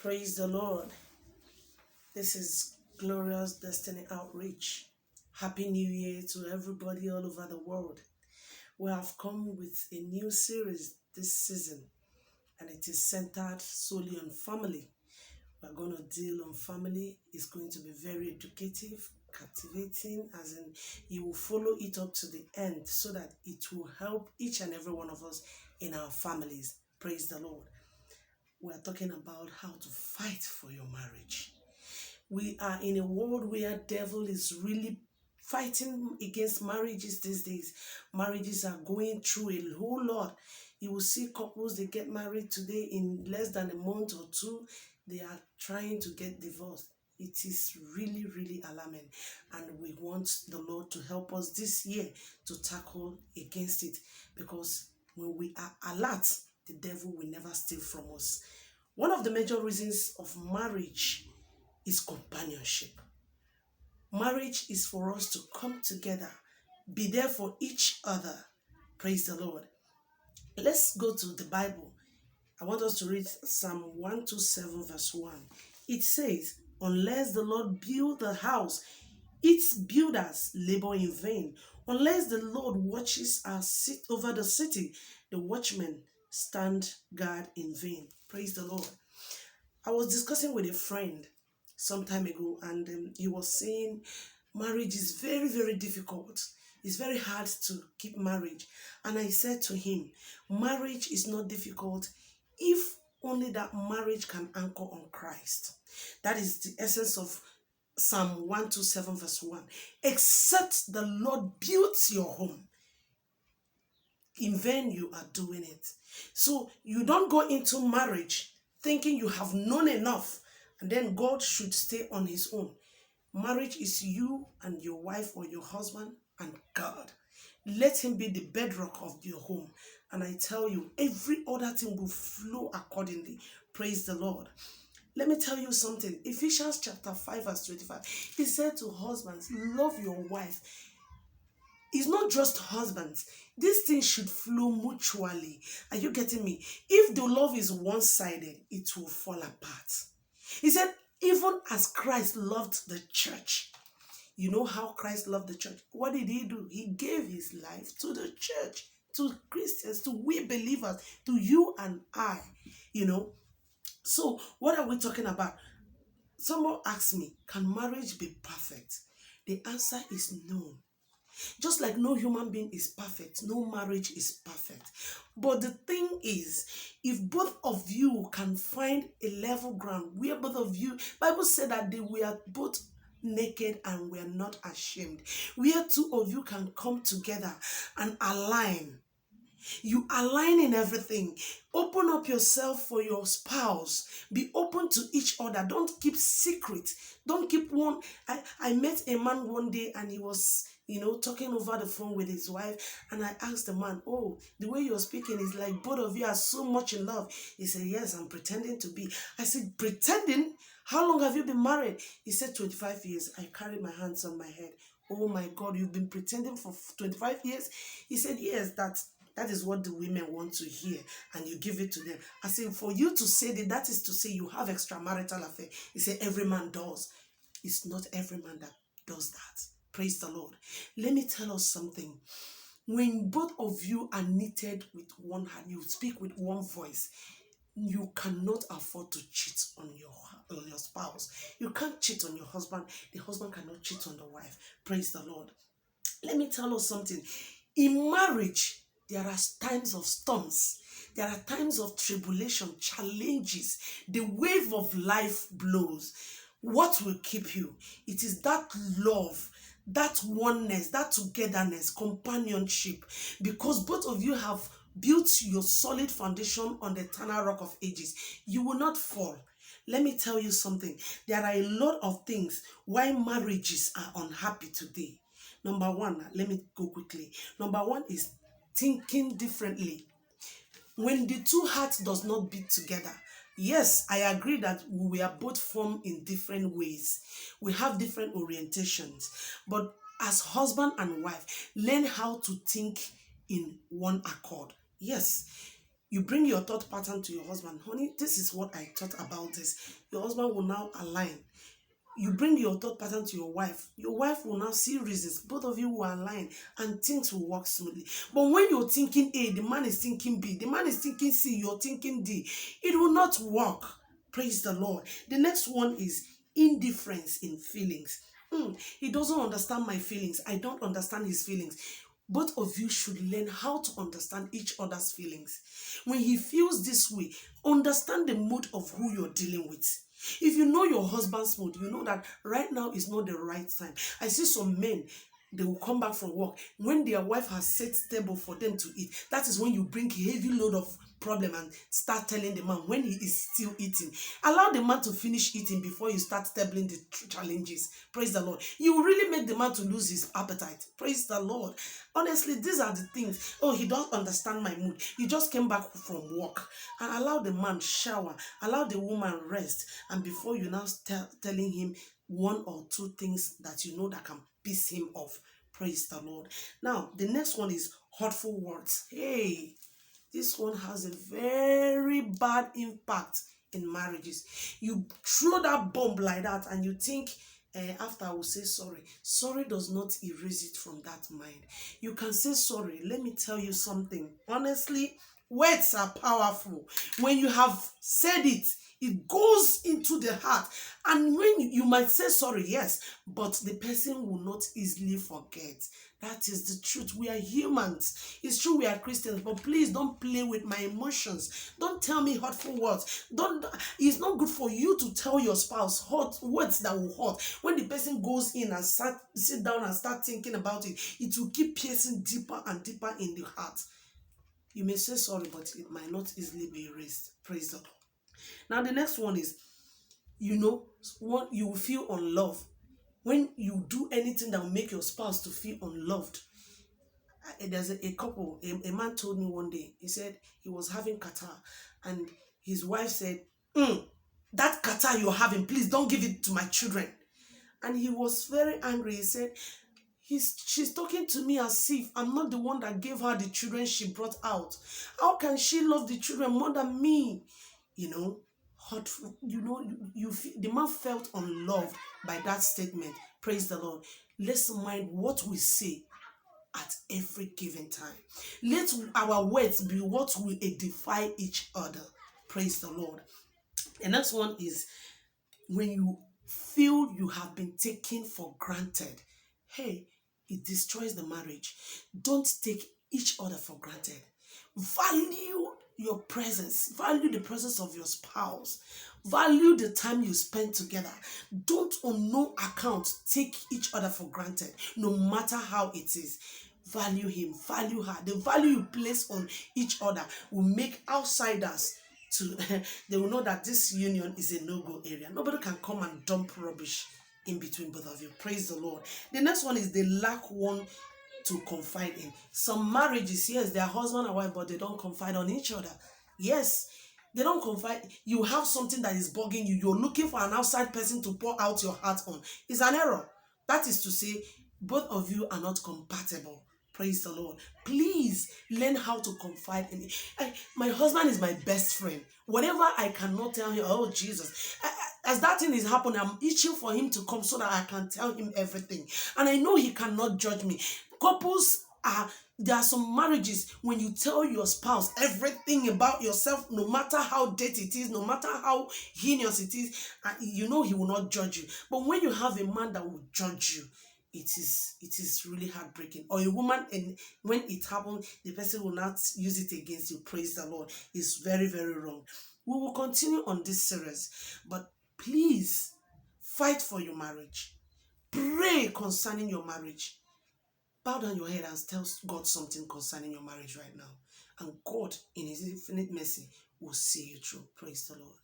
Praise the Lord. This is Glorious Destiny Outreach. Happy New Year to everybody all over the world. We have come with a new series this season, and it is centered solely on family. We're going to deal on family. It's going to be very educative, captivating, as in you will follow it up to the end so that it will help each and every one of us in our families. Praise the Lord. We're talking about how to fight for your marriage. We are in a world where devil is really fighting against marriages these days. Marriages are going through a whole lot. You will see couples, they get married today, in less than a month or two, they are trying to get divorced. It is really, really alarming. And we want the Lord to help us this year to tackle against it. Because when we are alert, the devil will never steal from us. One of the major reasons of marriage is companionship. Marriage is for us to come together, be there for each other. Praise the Lord. Let's go to the Bible. I want us to read Psalm 127 verse 1. It says, unless the Lord build the house, its builders labor in vain. Unless the Lord watches over the city, the watchmen stand guard in vain. Praise the Lord. I was discussing with a friend some time ago, and he was saying marriage is very, very difficult. It's very hard to keep marriage. And I said to him, marriage is not difficult if only that marriage can anchor on Christ. That is the essence of Psalm 127 verse 1. Except the Lord builds your home, in vain you are doing it. So you don't go into marriage thinking you have known enough and then God should stay on his own. Marriage is you and your wife or your husband and God. Let him be the bedrock of your home. And I tell you, every other thing will flow accordingly. Praise the Lord. Let me tell you something. Ephesians chapter 5 verse 25. He said to husbands, love your wife. It's not just husbands. This thing should flow mutually. Are you getting me? If the love is one-sided, it will fall apart. He said, even as Christ loved the church. You know how Christ loved the church? What did he do? He gave his life to the church, to Christians, to we believers, to you and I, So what are we talking about? Someone asked me, can marriage be perfect? The answer is no. Just like no human being is perfect, no marriage is perfect. But the thing is, if both of you can find a level ground where both of you, Bible said that they were both naked and were not ashamed, where two of you can come together and align. You align in everything. Open up yourself for your spouse. Be open to each other. Don't keep secret. Don't keep one. I met a man one day and he was, talking over the phone with his wife. And I asked the man, oh, the way you're speaking is like both of you are so much in love. He said, yes, I'm pretending to be. I said, pretending? How long have you been married? He said, 25 years. I carry my hands on my head. Oh my God, you've been pretending for 25 years? He said, yes, that is what the women want to hear, and you give it to them. I say, for you to say that is to say you have extramarital affair. He said, every man does. It's not every man that does that. Praise the Lord. Let me tell us something. When both of you are knitted with one heart, you speak with one voice, you cannot afford to cheat on your spouse. You can't cheat on your husband. The husband cannot cheat on the wife. Praise the Lord. Let me tell us something. In marriage, there are times of storms. There are times of tribulation, challenges. The wave of life blows. What will keep you? It is that love, that oneness, that togetherness, companionship. Because both of you have built your solid foundation on the eternal rock of ages. You will not fall. Let me tell you something. There are a lot of things why marriages are unhappy today. Number one, let me go quickly. Number one is thinking differently. When the two hearts does not beat together, yes, I agree that we are both formed in different ways. We have different orientations. But as husband and wife, learn how to think in one accord. Yes, You bring your thought pattern to your husband. Honey, this is what I thought about this. Your husband will now align. You bring your thought pattern to your wife. Your wife will now see reasons. Both of you will align and things will work smoothly. But when you're thinking A, the man is thinking B, the man is thinking C, you're thinking D, it will not work. Praise the Lord. The next one is indifference in feelings. He doesn't understand my feelings. I don't understand his feelings. Both of you should learn how to understand each other's feelings. When he feels this way, understand the mood of who you're dealing with. If you know your husband's mood, you know that right now is not the right time. I see some men, they will come back from work. When their wife has set table for them to eat, that is when you bring a heavy load of problem and start telling the man when he is still eating. Allow the man to finish eating before you start tabling the challenges. Praise the Lord. You will really make the man to lose his appetite. Praise the Lord. Honestly, these are the things. Oh, he don't understand my mood. He just came back from work. And allow the man shower. Allow the woman rest. And before you now start telling him one or two things that you know that can piss him off. Praise the Lord. Now, the next one is hurtful words. Hey, this one has a very bad impact in marriages. You throw that bomb like that and you think, after I will say sorry. Sorry does not erase it from that mind. You can say sorry. Let me tell you something. Honestly, words are powerful. When you have said it, it goes into the heart. And when you might say sorry, yes, but the person will not easily forget. That is the truth. We are humans. It's true we are Christians, but please don't play with my emotions. Don't tell me hurtful words. It's not good for you to tell your spouse hurt words that will hurt. When the person goes in and sit down and start thinking about it, it will keep piercing deeper and deeper in the heart. You may say sorry, but it might not easily be erased. Praise the Lord. Now, the next one is, you will feel unloved. When you do anything that will make your spouse to feel unloved. There's a couple, a man told me one day, he said he was having catarrh and his wife said, that catarrh you're having, please don't give it to my children. And he was very angry. He said, she's talking to me as if I'm not the one that gave her the children she brought out. How can she love the children more than me? The man felt unloved by that statement. Praise the Lord. Let's mind what we say at every given time. Let our words be what will edify each other. Praise the Lord. The next one is when you feel you have been taken for granted. Hey, it destroys the marriage. Don't take each other for granted. Value your presence. Value the presence of your spouse. Value the time you spend together. Don't on no account take each other for granted, no matter how it is. Value him, value her. The value you place on each other will make outsiders they will know that this union is a no-go area. Nobody can come and dump rubbish in between both of you. Praise the Lord. The next one is they lack one to confide in. Some marriages, yes, they are husband and wife, but they don't confide on each other. Yes, they don't confide. You have something that is bugging you. You're looking for an outside person to pour out your heart on. It's an error. That is to say, both of you are not compatible. Praise the Lord. Please learn how to confide in it. My husband is my best friend. Whatever I cannot tell him, oh Jesus. As that thing is happening, I'm itching for him to come so that I can tell him everything. And I know he cannot judge me. There are some marriages when you tell your spouse everything about yourself, no matter how dirty it is, no matter how heinous it is, you know he will not judge you. But when you have a man that will judge you, it is really heartbreaking. Or a woman, and when it happens, the person will not use it against you. Praise the Lord. It's very, very wrong. We will continue on this series, but please fight for your marriage. Pray concerning your marriage. Bow down your head and tell God something concerning your marriage right now. And God, in His infinite mercy, will see you through. Praise the Lord.